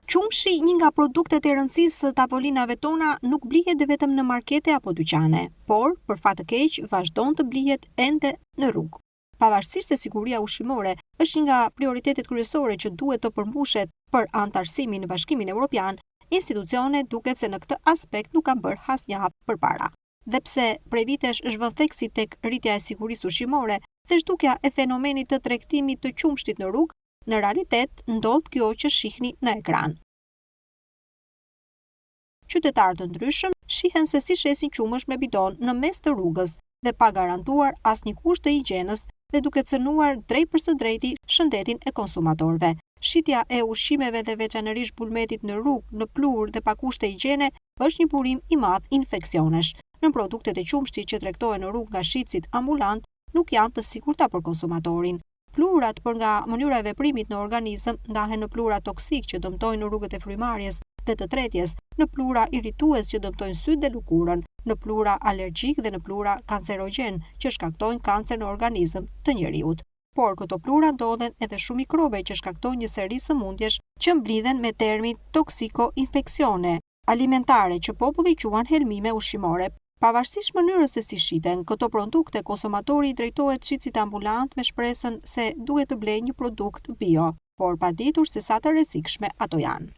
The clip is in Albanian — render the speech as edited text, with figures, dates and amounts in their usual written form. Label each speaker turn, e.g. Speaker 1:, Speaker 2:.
Speaker 1: Qumshi, një nga produktet e rëndësisë së tavolinave tona, nuk blihet vetëm në markete apo dyqane, por, për fat të keq, vazhdon të blihet ende në rrugë. Pavarësisht se siguria ushqimore është një nga prioritetet kryesore që duhet të përmbushet për anëtarësimin në Bashkimin Evropian, institucionet duket se në këtë aspekt nuk kanë bërë asnjë hap përpara. Dhe pse prej vitesh është vënë theksi tek rritja e sigurisë ushqimore dhe zhdukja e fenomenit të tregtimit të qumshtit në rrugë, në realitet ndodh kjo që shihni në ekran. Qytetarë të ndryshëm shihen se si shesin qumësh me bidon në mes të rrugës dhe pa garantuar asnjë kusht të higjienës dhe duke cënuar drejt për së drejti shëndetin e konsumatorëve. Shitja e ushqimeve dhe veçanërisht bulmetit në rrugë, në plurë dhe pa kushte higjiene është një burim i madh infeksionesh. Në produktet e qumshtit që tregtohen në rrugë nga shitësit ambulant nuk janë të sigurta për konsumatorin. Pluhurat për nga mënyra e veprimit në organizëm ndahen në pluhura toksik që dëmtojnë rrugët e frymarrjes dhe të tretjes, në pluhura irritues që dëmtojnë sytë dhe lëkurën, në pluhura alergjik dhe në pluhura kancerogjen që shkaktojnë kancer në organizëm të njeriut. Por këto pluhura ndodhen edhe shumë mikrobe që shkaktojnë një seri sëmundjesh që mblidhen me termin toksiko-infeksione alimentare që populli quajnë helmime ushqimore. Pavarësisht mënyrës se si shiten këto produkte, konsumatori i drejtohet shitësit ambulant me shpresën se duhet të blejë një produkt bio, por pa ditur se sa të rrezikshme ato janë.